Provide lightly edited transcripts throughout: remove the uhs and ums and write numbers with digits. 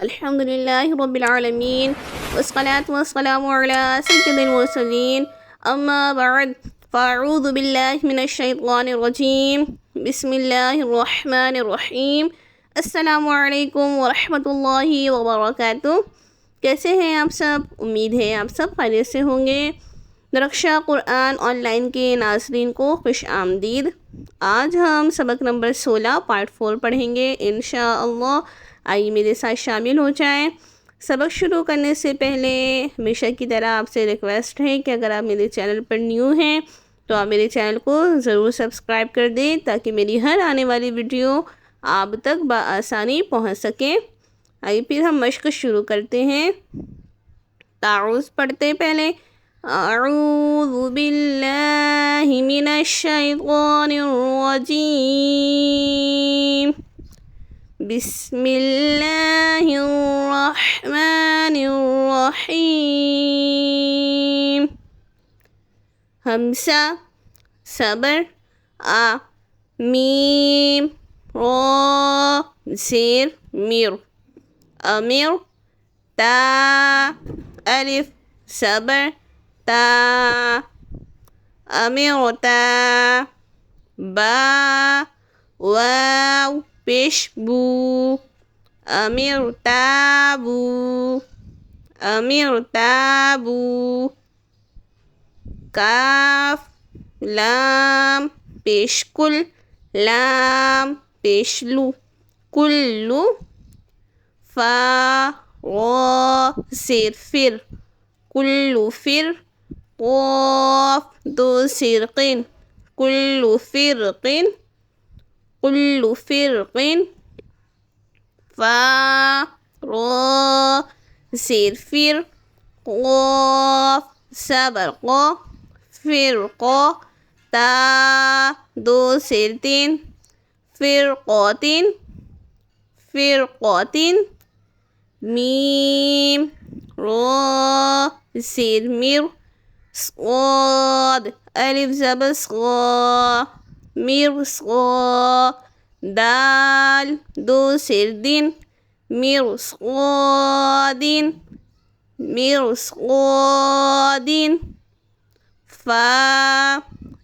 अल्हम्दुलिल्लाहि रब्बिल आलमीन वस्सलातु वस्सलामु अला सय्यिदिल मुरसलीन अम्मा बअद फ़अऊज़ु बिल्लाहि मिनश शैतानिर रजीम बिस्मिल्लाहिर रहमानिर रहीम अस्सलामु अलैकुम व रहमतुल्लाहि व बरकातुहू। कैसे हैं आप सब? उम्मीद है आप सब खैरियत से होंगे। दरख्शा कुरान ऑनलाइन के नाज़रीन को खुश आमदीद। आज हम सबक नंबर 16 पार्ट 4 पढ़ेंगे इंशाअल्लाह। आइए मेरे साथ शामिल हो जाएं। सबक शुरू करने से पहले हमेशा की तरह आपसे रिक्वेस्ट है कि अगर आप मेरे चैनल पर न्यू हैं तो आप मेरे चैनल को ज़रूर सब्सक्राइब कर दें ताकि मेरी हर आने वाली वीडियो आप तक बआसानी पहुंच सके। आइए फिर हम मश्क शुरू करते हैं। ताउज़ पढ़ते पहले। अऊज़ु बिल्लाहि मिनश शैतानिर रजीम बिस्मिल्लाहिर्रहमानिर्रहीम। हमसा सबर आ मीम रा ज़ेर मिर अमीर ता अलिफ सबर ता अमीरता बा वाव पेश बू अमीरताबू अमीरताबू काफ लाम पेशकुल लाम पेशलू कुल्लू फा रा सिर फिर कुल्लू फिर क़ाफ दो सिरकिन कुल्लू फिरकिन कुल्लु फिरकिन फा रा सिर फिर क़ाफ सबर क़ा फिर क़ा ता दो सिर तीन फिर क़ातिन फिर क़ातिन मीम रा सिर मिर स्वाद अलिफ ज़बर स्वा मिर स्वा दाल दो सिर दिन मिर स्वादिन मिर स्वादिन फा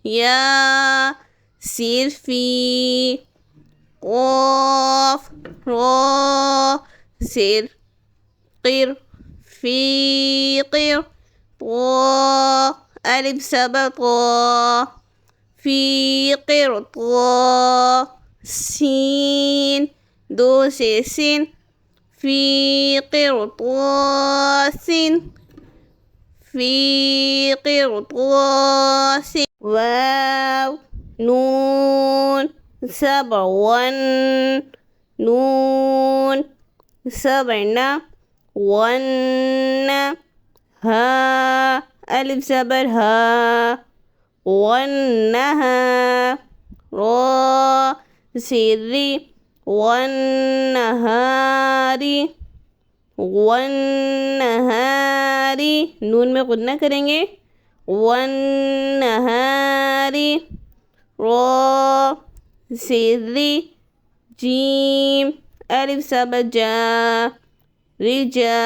या सिर फी क़ाफ रा सिर क़िर फी क़िर क़ा अलिफ ज़बर क़ा फी क़िरता सीन दो से सिन फी क़िरतासिन फी क़िरतासिन वाव नून सबर वन नून सबरना वन हा अलिफ ज़बर हा वन्नहा रा सिर्री वन्नहारी वन्नहारी नून में गुन्ना करेंगे वन्नहारी रा सिर्री जीम अलिफ ज़बर जा रिजा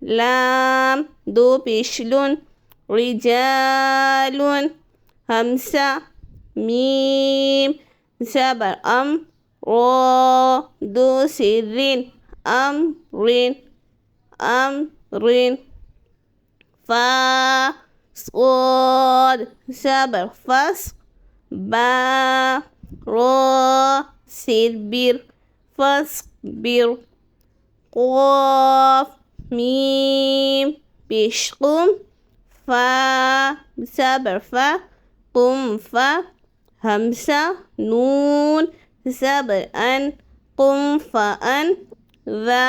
लाम दो पेशलुन रिजालुन हमसा मीम ज़बर रा दो सिर्रिन अमरिन अमरिन फा स्वाद ज़बर फस बा रा सिर बिर फस बिर क़ाफ मीम पेशकुम फा ज़बर फा कुम फा हमसा नून ज़बर अन कुम फ़अन वा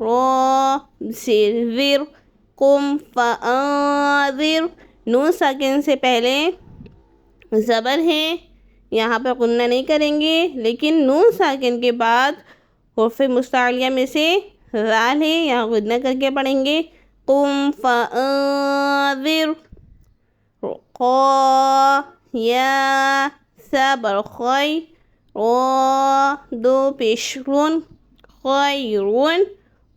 रा सिर विर कुम फ़अज़िर। नून साकिन से पहले ज़बर है, यहाँ पर गुन्ना नहीं करेंगे, लेकिन नून साकिन के बाद हुर्फ़ मुस्तालिया में से ज़ाल है, यहाँ गुन्ना करके पढ़ेंगे कुम फ़अज़िर क़ा या सबर खै रा दो पेशरून खैरुन।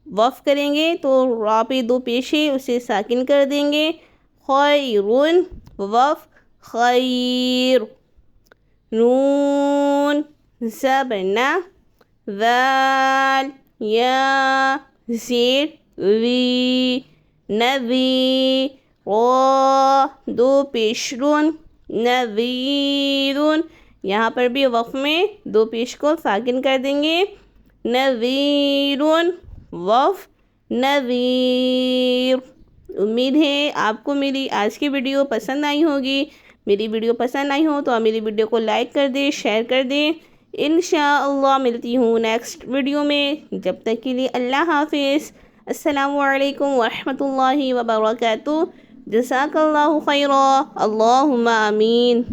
वफ़ करेंगे तो रा पे दो पेश है, उसे साकिन कर देंगे। खैरुन वफ़ खैर। नून ज़बना ज़ाल या ज़ेर वी नवी रो दो पेशरून नवीरुन। यहाँ पर भी वक़्फ़ में दो पेश को साकिन कर देंगे। नवीरुन वफ़ नवीर। उम्मीद है आपको मेरी आज की वीडियो पसंद आई होगी। मेरी वीडियो पसंद आई हो तो आप मेरी वीडियो को लाइक कर दें, शेयर कर दें। इंशाअल्लाह मिलती हूँ नेक्स्ट वीडियो में। जब तक के लिए अल्लाह हाफिज़। अस्सलामु अलैकुम वरहमतुल्लाहि वबरकातुहू। जज़ाकल्लाहु खैरा। अल्लाहुम्मा आमीन।